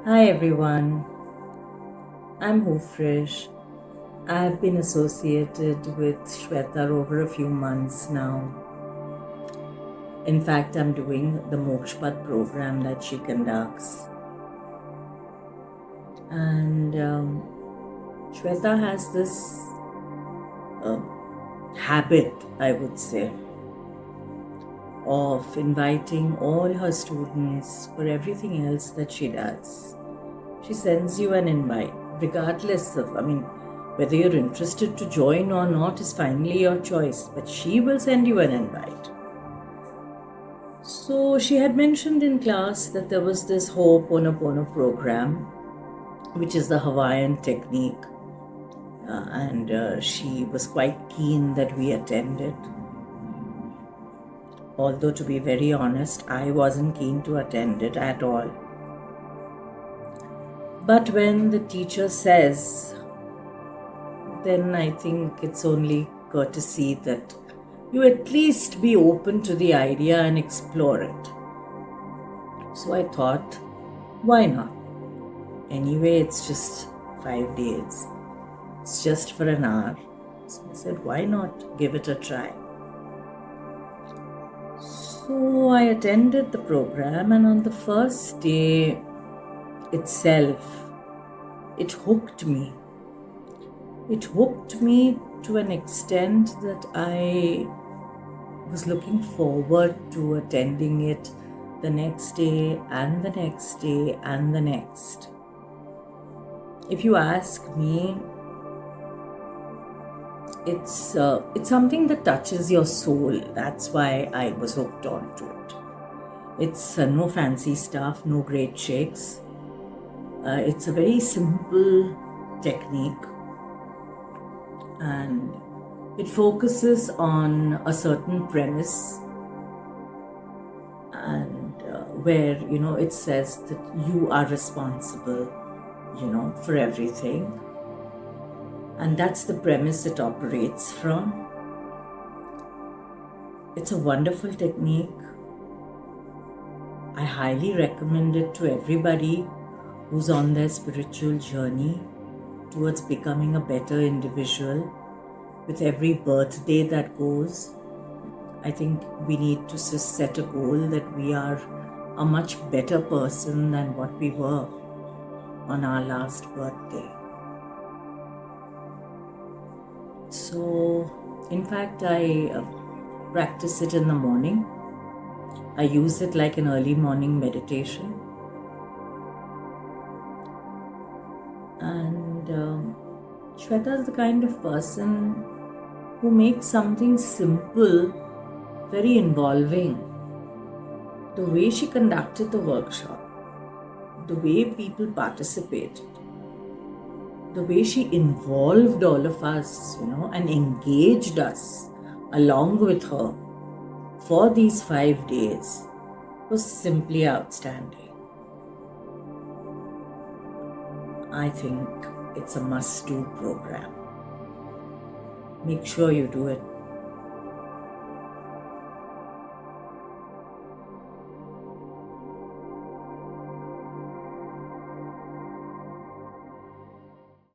Hi everyone, I'm Hoofish. I've been associated with Shweta over a few months now. In fact, I'm doing the Mokshpat program that she conducts. And Shweta has this habit, I would say, of inviting all her students for everything else that she does. She sends you an invite, regardless of, whether you're interested to join or not is finally your choice, but she will send you an invite. So she had mentioned in class that there was this Hooponopono program, which is the Hawaiian technique, and she was quite keen that we attended. Although, to be very honest, I wasn't keen to attend it at all. But when the teacher says, then I think it's only courtesy that you at least be open to the idea and explore it. So I thought, why not? Anyway, it's just 5 days. It's just for an hour. So I said, why not give it a try? So I attended the program, and on the first day itself, it hooked me. It hooked me to an extent that I was looking forward to attending it the next day and the next day and the next. If you ask me, it's something that touches your soul. That's why I was hooked onto it. It's no fancy stuff, no great shakes. It's a very simple technique, and it focuses on a certain premise, and where it says that you are responsible for everything, and that's the premise it operates from. It's a wonderful technique. I highly recommend it to everybody who's on their spiritual journey towards becoming a better individual. With every birthday that goes, I think we need to just set a goal that we are a much better person than what we were on our last birthday. So, in fact, I practice it in the morning. I use it like an early morning meditation. And Shweta is the kind of person who makes something simple very involving. The way she conducted the workshop, the way people participated, the way she involved all of us, and engaged us along with her for these 5 days was simply outstanding. I think it's a must-do program. Make sure you do it.